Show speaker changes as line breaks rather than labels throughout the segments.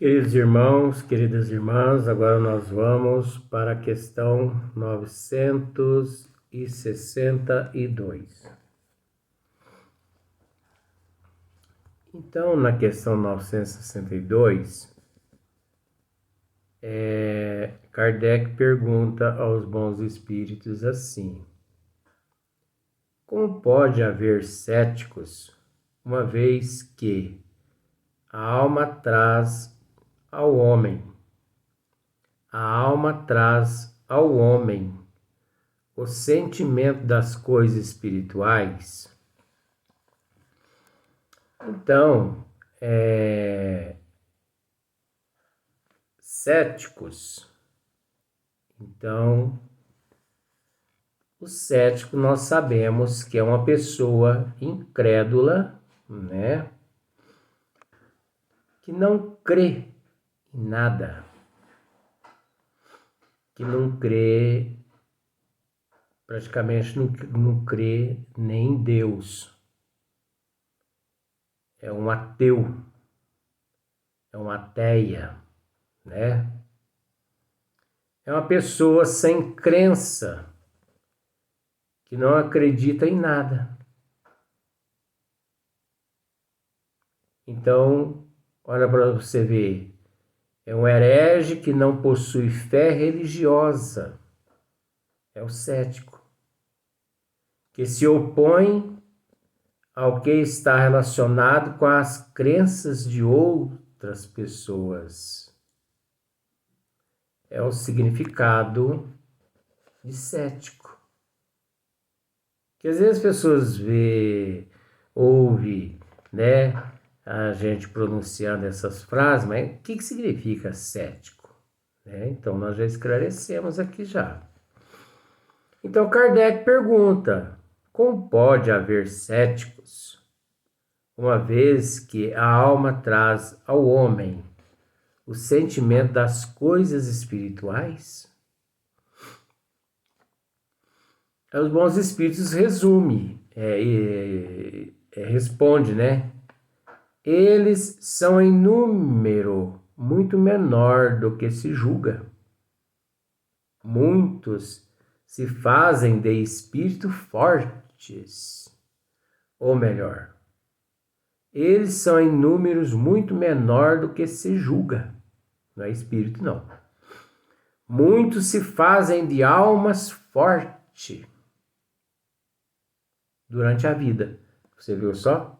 Queridos irmãos, queridas irmãs, agora nós vamos para a questão 962. Então, na questão 962, Kardec pergunta aos bons espíritos assim: como pode haver céticos, uma vez que a alma traz ao homem o sentimento das coisas espirituais? Então, céticos. Então, o cético nós sabemos que é uma pessoa incrédula, né? Que não crê em nada, que não crê, praticamente não crê nem em Deus. É um ateu, é uma ateia, né? É uma pessoa sem crença, que não acredita em nada. Então, olha para você ver, é um herege que não possui fé religiosa, é o cético, que se opõe ao que está relacionado com as crenças de outras pessoas. É o significado de cético. Que às vezes as pessoas ouvem, né, a gente pronunciando essas frases, mas o que significa cético? Então nós já esclarecemos aqui já. Então Kardec pergunta: como pode haver céticos, uma vez que a alma traz ao homem o sentimento das coisas espirituais? Os bons espíritos responde, né? Eles são em número muito menor do que se julga. Muitos se fazem de espírito fortes, ou melhor, eles são em números muito menor do que se julga. Não é espírito, não. Muitos se fazem de almas fortes durante a vida. Você viu só?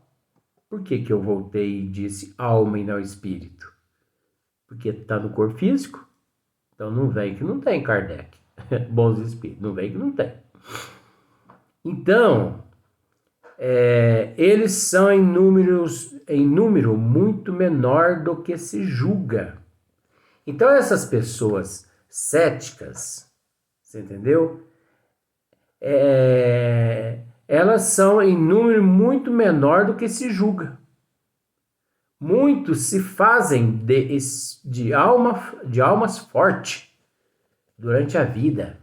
Por que eu voltei e disse alma e não espírito? Porque está no corpo físico. Então não vem que não tem, Kardec. Bons espíritos, não vem que não tem. Então, eles são em número muito menor do que se julga. Então essas pessoas céticas, você entendeu? Elas são em número muito menor do que se julga. Muitos se fazem de almas fortes durante a vida,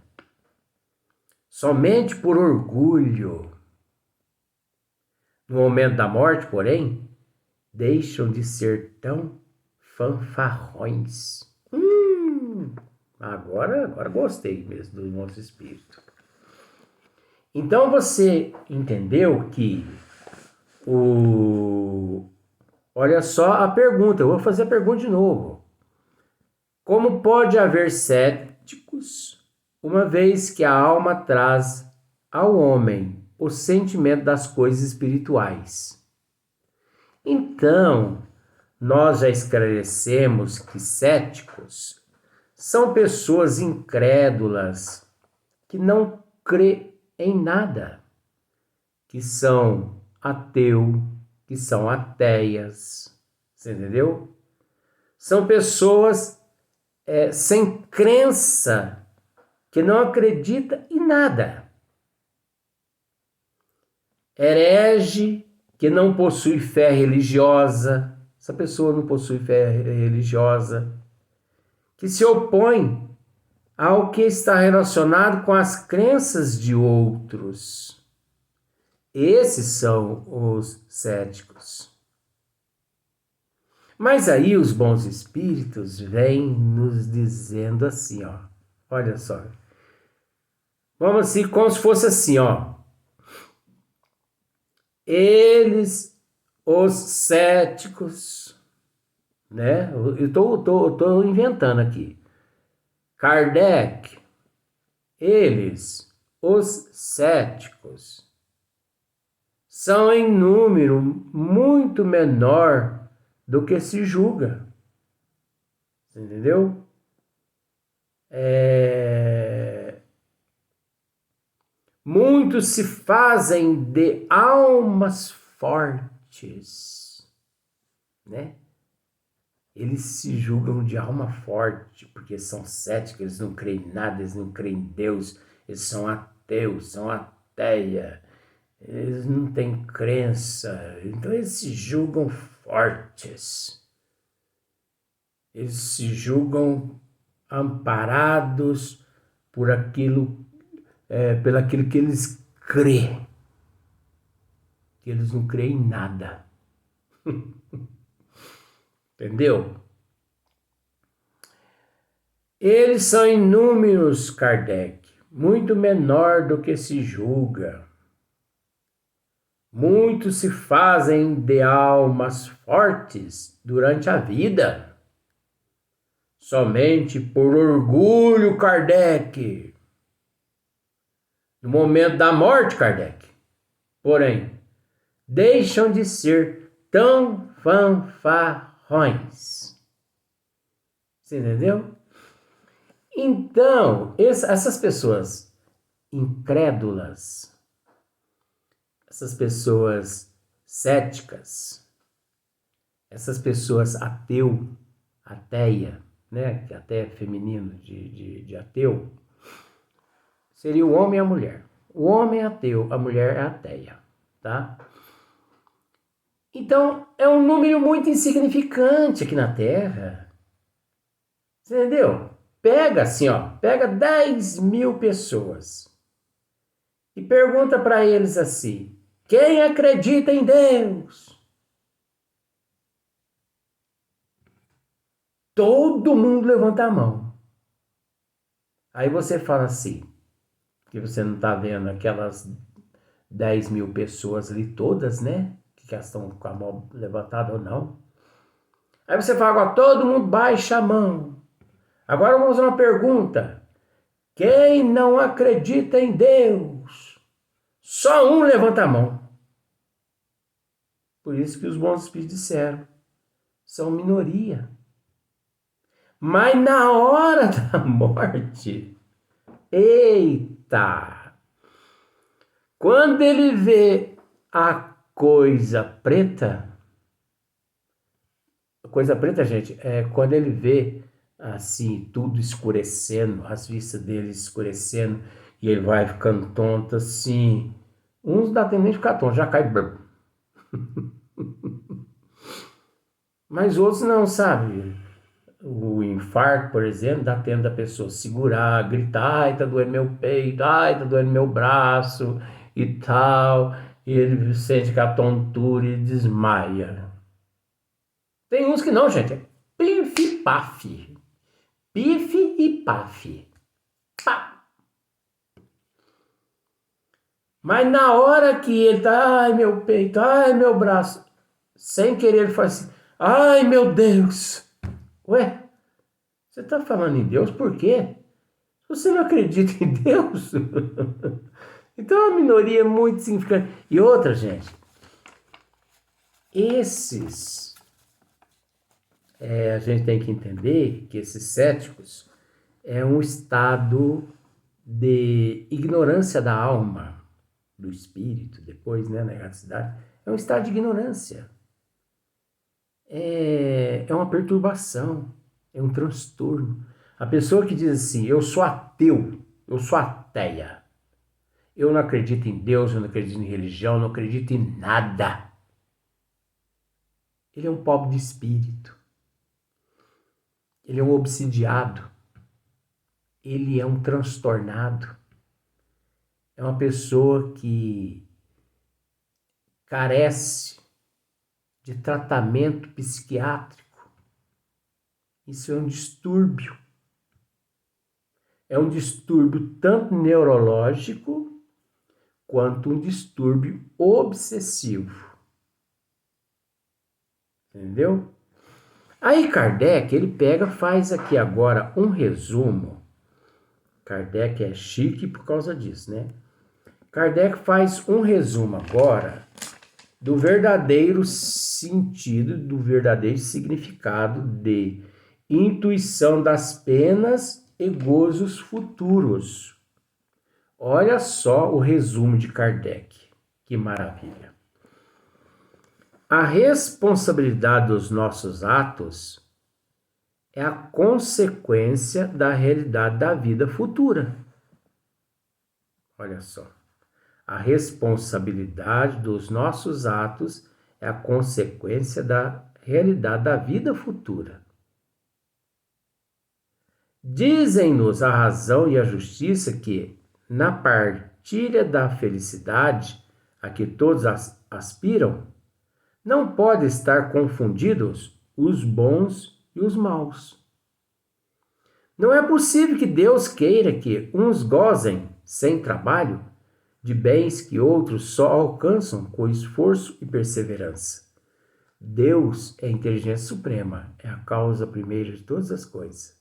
somente por orgulho. No momento da morte, porém, deixam de ser tão fanfarrões. Agora gostei mesmo do nosso espírito. Então você entendeu que olha só a pergunta, eu vou fazer a pergunta de novo. Como pode haver céticos, uma vez que a alma traz ao homem o sentimento das coisas espirituais? Então, nós já esclarecemos que céticos são pessoas incrédulas, que não crê em nada, que são ateu, que são ateias, você entendeu? São pessoas sem crença, que não acredita em nada. Herege, que não possui fé religiosa, essa pessoa não possui fé religiosa, que se opõe ao que está relacionado com as crenças de outros. Esses são os céticos. Mas aí os bons espíritos vêm nos dizendo assim, ó. Olha só. Vamos assim, como se fosse assim, ó. Eles, os céticos, né? Eu tô inventando aqui. Kardec, eles, os céticos, são em número muito menor do que se julga. Entendeu? Muitos se fazem de almas fortes, né? Eles se julgam de alma forte, porque são céticos, eles não creem em nada, eles não creem em Deus, eles são ateus, são ateia, eles não têm crença, então eles se julgam fortes. Eles se julgam amparados por aquilo, pelo aquilo que eles crêem. Que eles não creem em nada. Entendeu? Eles são inúmeros, Kardec, muito menor do que se julga. Muitos se fazem de almas fortes durante a vida, somente por orgulho, Kardec. No momento da morte, Kardec, porém, deixam de ser tão fanfarrões. Você entendeu? Então, essas pessoas incrédulas, essas pessoas céticas, essas pessoas ateia, né? Que até é feminino de ateu, seria o homem e a mulher. O homem é ateu, a mulher é ateia, tá? Então, é um número muito insignificante aqui na Terra. Você entendeu? Pega assim, ó, pega 10.000 pessoas e pergunta para eles assim: quem acredita em Deus? Todo mundo levanta a mão. Aí você fala assim, que você não está vendo aquelas 10.000 pessoas ali todas, né? Que elas estão com a mão levantada ou não. Aí você fala, agora todo mundo baixa a mão. Agora vamos fazer uma pergunta. Quem não acredita em Deus? Só um levanta a mão. Por isso que os bons espíritos disseram, são minoria. Mas na hora da morte, eita! Quando ele vê a coisa preta, gente, é quando ele vê assim, tudo escurecendo, as vistas dele escurecendo, e ele vai ficando tonto assim. Uns dá tempo nem de ficar tonto, já cai. Mas outros não, sabe? O infarto, por exemplo, dá tempo da pessoa segurar, gritar, ai, tá doendo meu peito, ai, tá doendo meu braço e tal. E ele sente que a tontura e desmaia. Tem uns que não, gente, é pif e paf. Pif e paf. Pá. Mas na hora que ele tá, ai, meu peito, ai, meu braço, sem querer ele fala assim, ai, meu Deus. Ué, você tá falando em Deus por quê? Você não acredita em Deus? Então é uma minoria muito significante. E outra, gente, a gente tem que entender que esses céticos é um estado de ignorância da alma, do espírito, depois, né, na erraticidade. É um estado de ignorância. É uma perturbação, é um transtorno. A pessoa que diz assim, eu sou ateu, eu sou ateia, eu não acredito em Deus, eu não acredito em religião, eu não acredito em nada. Ele é um pobre de espírito. Ele é um obsidiado. Ele é um transtornado. É uma pessoa que carece de tratamento psiquiátrico. Isso é um distúrbio. É um distúrbio tanto neurológico quanto um distúrbio obsessivo. Entendeu? Aí Kardec, ele faz aqui agora um resumo. Kardec é chique por causa disso, né? Kardec faz um resumo agora do verdadeiro sentido, do verdadeiro significado de intuição das penas e gozos futuros. Olha só o resumo de Kardec. Que maravilha. A responsabilidade dos nossos atos é a consequência da realidade da vida futura. Olha só. A responsabilidade dos nossos atos é a consequência da realidade da vida futura. Dizem-nos a razão e a justiça que, na partilha da felicidade a que todos aspiram, não pode estar confundidos os bons e os maus. Não é possível que Deus queira que uns gozem sem trabalho de bens que outros só alcançam com esforço e perseverança. Deus é a inteligência suprema, é a causa primeira de todas as coisas.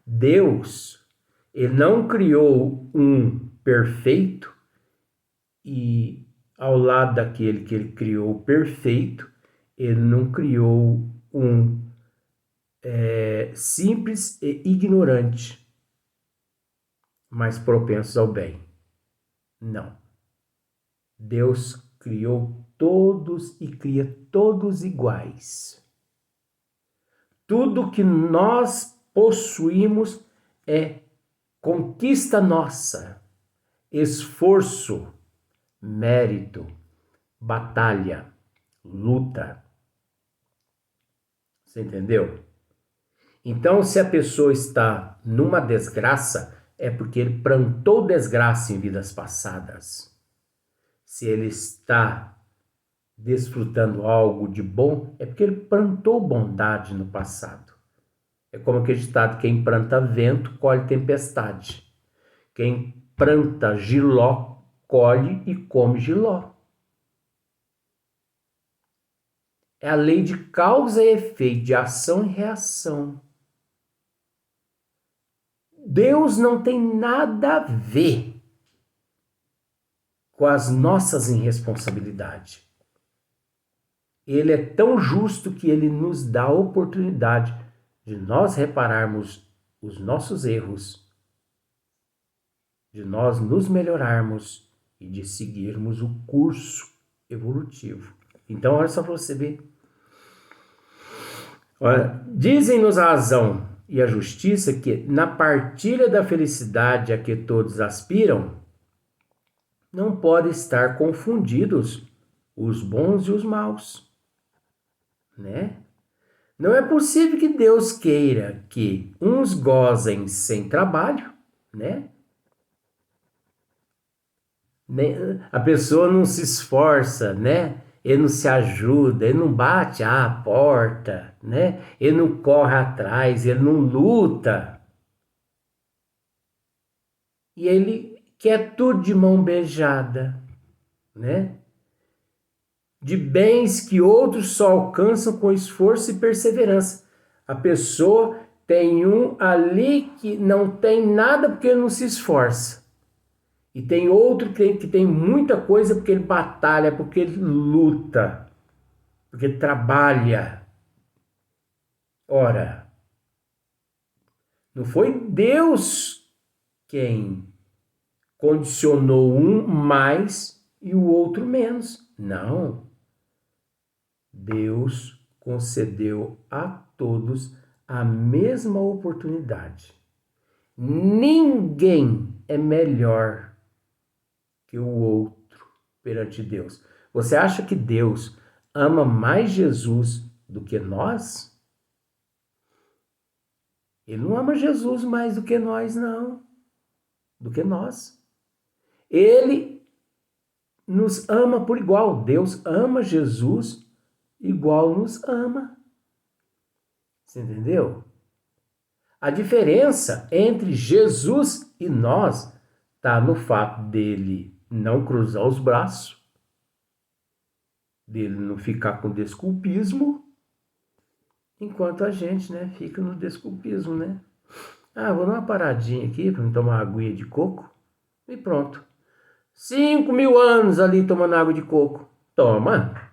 Deus, ele não criou um perfeito e ao lado daquele que ele criou perfeito, ele não criou um simples e ignorante, mas propenso ao bem. Não. Deus criou todos e cria todos iguais. Tudo que nós possuímos é conquista nossa, esforço, mérito, batalha, luta. Você entendeu? Então, se a pessoa está numa desgraça, é porque ele plantou desgraça em vidas passadas. Se ele está desfrutando algo de bom, é porque ele plantou bondade no passado. É como aquele ditado: quem planta vento, colhe tempestade. Quem planta jiló, colhe e come jiló. É a lei de causa e efeito, de ação e reação. Deus não tem nada a ver com as nossas irresponsabilidades. Ele é tão justo que ele nos dá a oportunidade de nós repararmos os nossos erros, de nós nos melhorarmos e de seguirmos o curso evolutivo. Então, olha só para você ver. Dizem-nos a razão e a justiça que, na partilha da felicidade a que todos aspiram, não podem estar confundidos os bons e os maus, né? Não é possível que Deus queira que uns gozem sem trabalho, né? A pessoa não se esforça, né? Ele não se ajuda, ele não bate a porta, né? Ele não corre atrás, ele não luta. E ele quer tudo de mão beijada, né? De bens que outros só alcançam com esforço e perseverança. A pessoa tem um ali que não tem nada porque ele não se esforça. E tem outro que tem muita coisa porque ele batalha, porque ele luta, porque ele trabalha. Ora, não foi Deus quem condicionou um mais e o outro menos. Não. Deus concedeu a todos a mesma oportunidade. Ninguém é melhor que o outro perante Deus. Você acha que Deus ama mais Jesus do que nós? Ele não ama Jesus mais do que nós, não. Do que nós. Ele nos ama por igual. Deus ama Jesus igual nos ama. Você entendeu? A diferença entre Jesus e nós está no fato dele não cruzar os braços, dele não ficar com desculpismo, enquanto a gente, né, fica no desculpismo, né? Ah, vou dar uma paradinha aqui para me tomar uma aguinha de coco e pronto. 5.000 anos ali tomando água de coco. Toma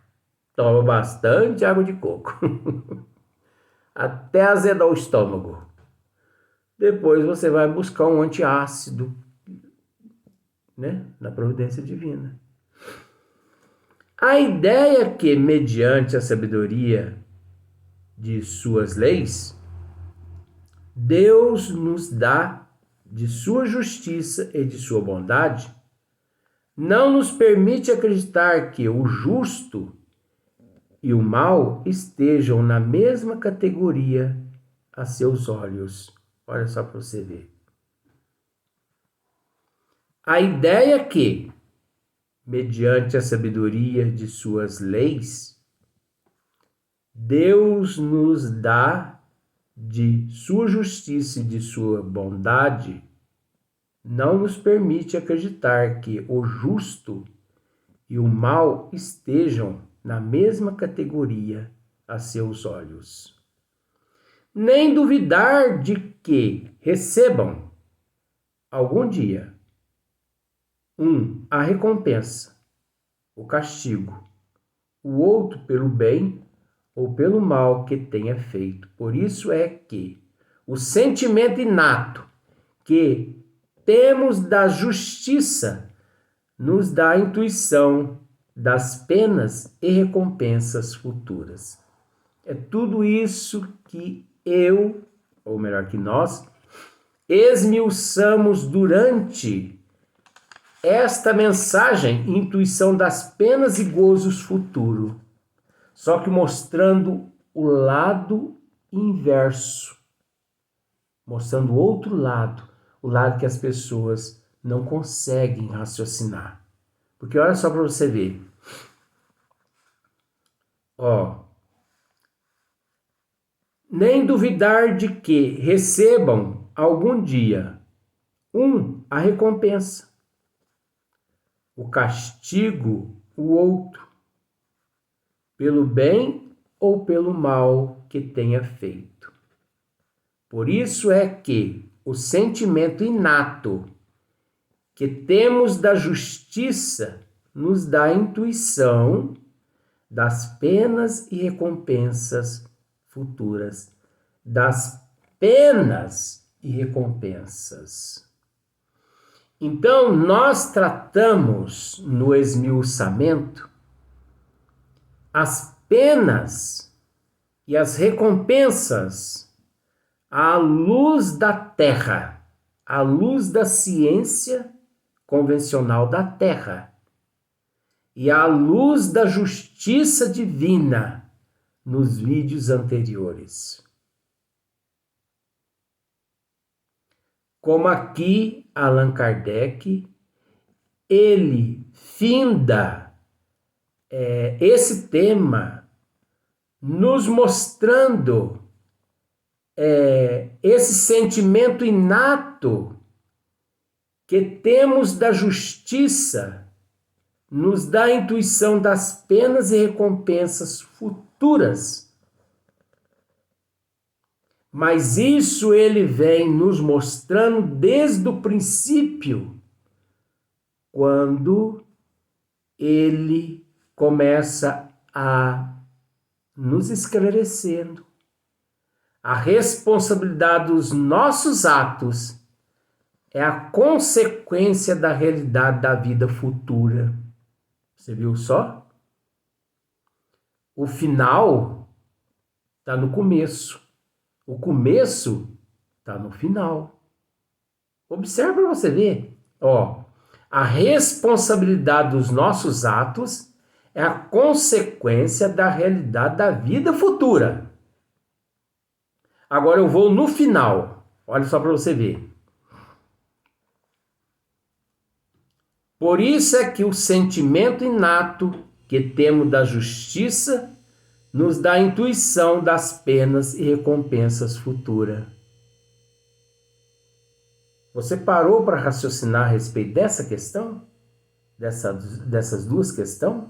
bastante água de coco. Até azedar o estômago. Depois você vai buscar um antiácido, né, na providência divina. A ideia é que, mediante a sabedoria de suas leis, Deus nos dá de sua justiça e de sua bondade, não nos permite acreditar que o justo e o mal estejam na mesma categoria a seus olhos. Olha só para você ver. A ideia é que, mediante a sabedoria de suas leis, Deus nos dá de sua justiça e de sua bondade, não nos permite acreditar que o justo e o mal estejam na mesma categoria a seus olhos. Nem duvidar de que recebam algum dia a recompensa, o castigo, o outro pelo bem ou pelo mal que tenha feito. Por isso é que o sentimento inato que temos da justiça nos dá a intuição das penas e recompensas futuras. É tudo isso que ou melhor que nós, esmiuçamos durante esta mensagem, intuição das penas e gozos futuros, só que mostrando o lado inverso, mostrando o outro lado, o lado que as pessoas não conseguem raciocinar. Porque olha só para você ver. Nem duvidar de que recebam algum dia a recompensa, o castigo, o outro, pelo bem ou pelo mal que tenha feito. Por isso é que o sentimento inato que temos da justiça nos dá a intuição das penas e recompensas futuras, das penas e recompensas. Então, nós tratamos no esmiuçamento as penas e as recompensas à luz da terra, à luz da ciência convencional da terra e à luz da justiça divina nos vídeos anteriores. Como aqui Allan Kardec, ele finda esse tema nos mostrando esse sentimento inato que temos da justiça, nos dá a intuição das penas e recompensas futuras. Mas isso ele vem nos mostrando desde o princípio, quando ele começa a nos esclarecendo a responsabilidade dos nossos atos é a consequência da realidade da vida futura. Você viu só? O final está no começo. O começo está no final. Observe para você ver. A responsabilidade dos nossos atos é a consequência da realidade da vida futura. Agora eu vou no final. Olha só para você ver. Por isso é que o sentimento inato que temos da justiça nos dá a intuição das penas e recompensas futuras. Você parou para raciocinar a respeito dessa questão? Dessas duas questões?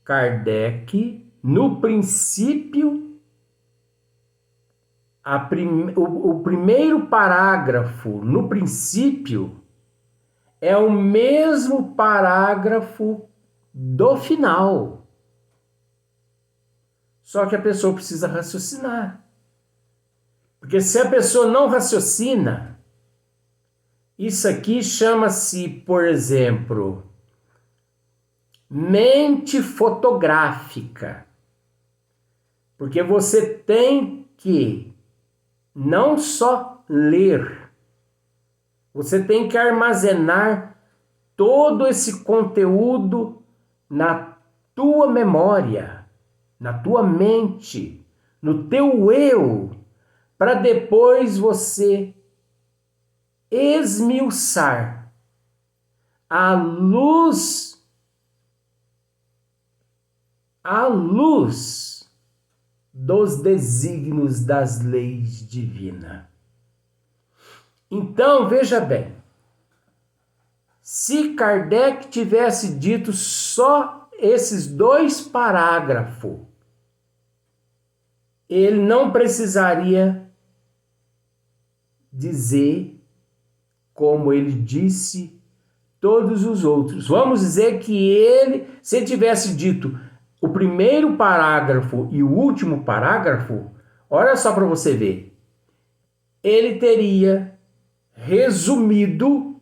Kardec, no princípio, o primeiro parágrafo, no princípio, é o mesmo parágrafo do final. Só que a pessoa precisa raciocinar. Porque se a pessoa não raciocina, isso aqui chama-se, por exemplo, mente fotográfica. Porque você tem que não só ler, você tem que armazenar todo esse conteúdo na tua memória, na tua mente, no teu eu, para depois você esmiuçar à luz dos desígnios das leis divinas. Então, veja bem, se Kardec tivesse dito só esses 2 parágrafos, ele não precisaria dizer, como ele disse, todos os outros. Vamos dizer que ele, se ele tivesse dito o primeiro parágrafo e o último parágrafo, olha só para você ver, ele teria resumido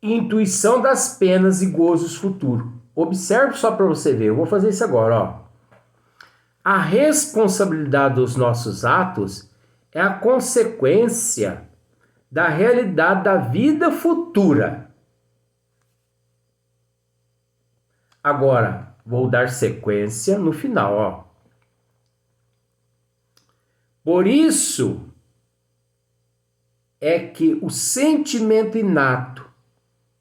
intuição das penas e gozos futuros. Observe só para você ver, eu vou fazer isso agora, ó. A responsabilidade dos nossos atos é a consequência da realidade da vida futura. Agora, vou dar sequência no final, ó. Por isso é que o sentimento inato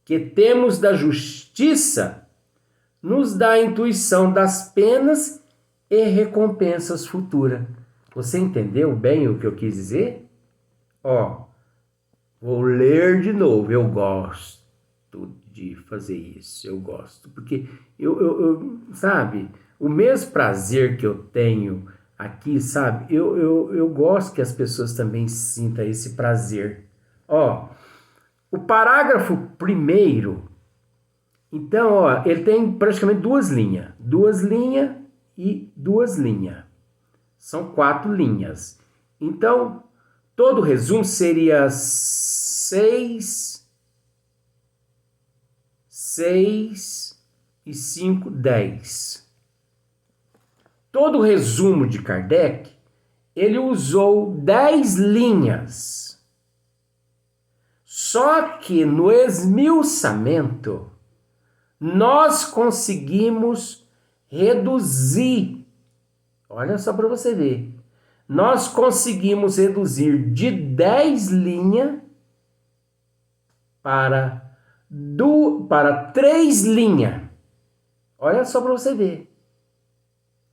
que temos da justiça nos dá a intuição das penas e recompensas futuras. Você entendeu bem o que eu quis dizer? Ó, vou ler de novo. Eu gosto de fazer isso. Eu gosto. Porque, sabe, o mesmo prazer que eu tenho aqui, sabe, eu gosto que as pessoas também sintam esse prazer. Ó, o parágrafo primeiro, então, ó, ele tem praticamente 2 linhas. 2 linhas e 2 linhas. São 4 linhas. Então, todo o resumo seria 6 e 5, 10. Todo o resumo de Kardec, ele usou 10 linhas. Só que no esmiuçamento, nós conseguimos reduzir. Olha só para você ver. Nós conseguimos reduzir de 10 linhas para 3 linhas. Olha só para você ver.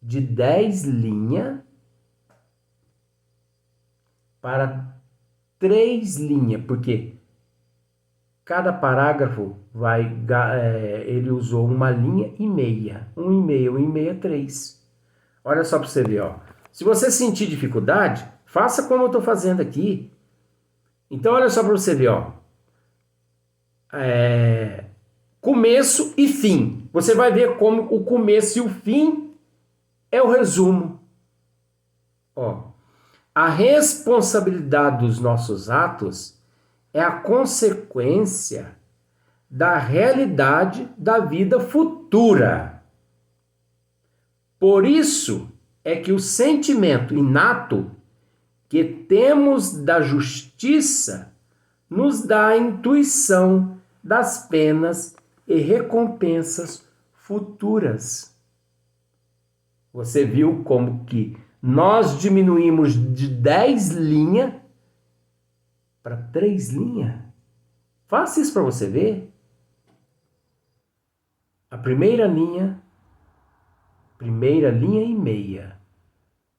De 10 linhas para 3 linhas, porque cada parágrafo ele usou 1 linha e meia. 1,5, 3. Olha só para você ver, ó. Se você sentir dificuldade, faça como eu estou fazendo aqui. Então, olha só para você ver, ó. Começo e fim. Você vai ver como o começo e o fim é o resumo. Ó, a responsabilidade dos nossos atos é a consequência da realidade da vida futura. Por isso é que o sentimento inato que temos da justiça nos dá a intuição das penas e recompensas futuras. Você viu como que nós diminuímos de 10 linhas para 3 linhas? Faça isso para você ver. A primeira linha primeira linha e meia.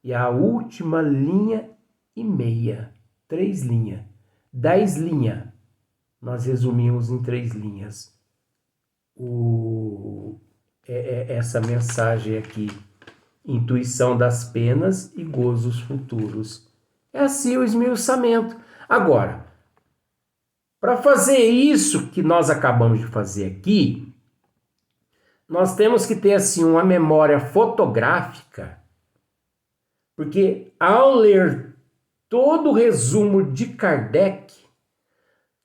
E a última linha e meia. 3 linhas. 10 linhas. Nós resumimos em 3 linhas essa mensagem aqui. Intuição das penas e gozos futuros. É assim o esmiuçamento. Agora, para fazer isso que nós acabamos de fazer aqui, nós temos que ter assim uma memória fotográfica, porque ao ler todo o resumo de Kardec,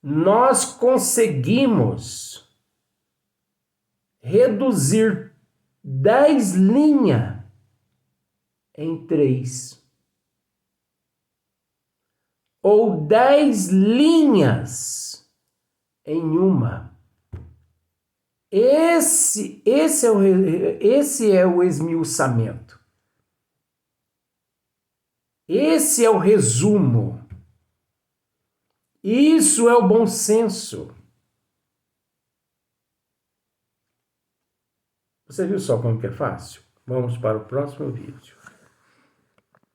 nós conseguimos reduzir 10 linhas em 3. Ou 10 linhas em uma. Esse é o esmiuçamento. Esse é o resumo. Isso é o bom senso. Você viu só como que é fácil? Vamos para o próximo vídeo.